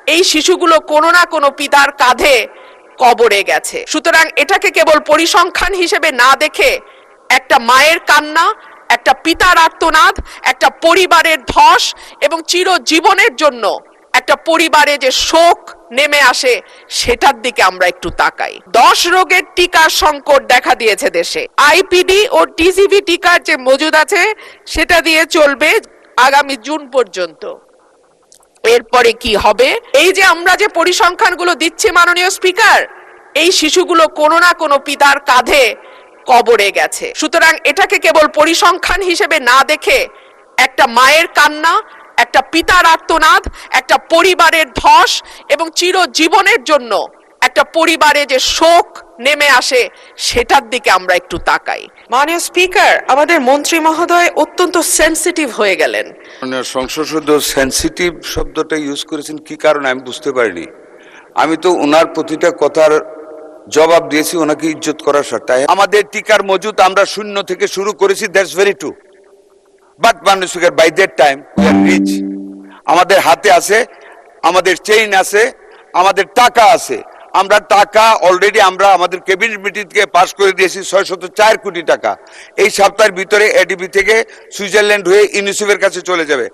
এই শিশুগুলো কোনো না কোনো পিতার কাঁধে কবরে গেছে। সুতরাং এটাকে কেবল পরিসংখ্যান হিসেবে না দেখে একটা মায়ের কান্না, একটা পিতার আর্তনাদ, একটা পরিবারের ধস এবং চিরজীবনের জন্য একটা পরিবারে যে শোক নেমে আসে সেটার দিকে আমরা একটু তাকাই। 10 রোগের টিকার সংকট দেখা দিয়েছে দেশে। আইপিডি ও টিসিভি টিকার যে মজুদ আছে সেটা দিয়ে চলবে আগামী জুন পর্যন্ত। এরপরে কি হবে? এই যে আমরা যে পরিসংখ্যানগুলো দিচ্ছি মাননীয় স্পিকার, এই শিশুগুলো কোনো না কোনো পিতার কাঁধে কবরে গেছে। সুতরাং এটাকে কেবল পরিসংখ্যান হিসেবে না দেখে একটা মায়ের কান্না, একটা পিতার আর্তনাদ, একটা পরিবারের ধস এবং চিরজীবনের জন্য একটা পরিবারে যে শোক নেমে আসে সেটার দিকে আমরা একটু তাকাই। মাননীয় স্পিকার, আমাদের মন্ত্রী মহোদয় অত্যন্ত সেনসিটিভ হয়ে গেলেন। সংসদ সদস্য সেনসিটিভ শব্দটা ইউজ করেছেন কি কারণে আমি বুঝতে পারিনি। আমি তো ওনার প্রতিটা কথার জবাব দিয়েছি ওনাকে ইজ্জত করার স্বার্থে। আমাদের টিকার মজুদ আমরা শূন্য থেকে শুরু করেছি, দ্যাটস ভেরি ট্রু, বাট মাননীয় speaker by that time we are reach. আমাদের হাতে আছে, আমাদের চেইন আছে, আমাদের টাকা আছে। আমরা টাকা অলরেডি আমরা আমাদের ক্যাবিনেট মিটিং থেকে পাস করে দিয়েছি 604 কোটি টাকা। এই সপ্তাহের ভিতরে এডিবি থেকে সুইজারল্যান্ড হয়ে ইউনিসেফের কাছে চলে যাবে।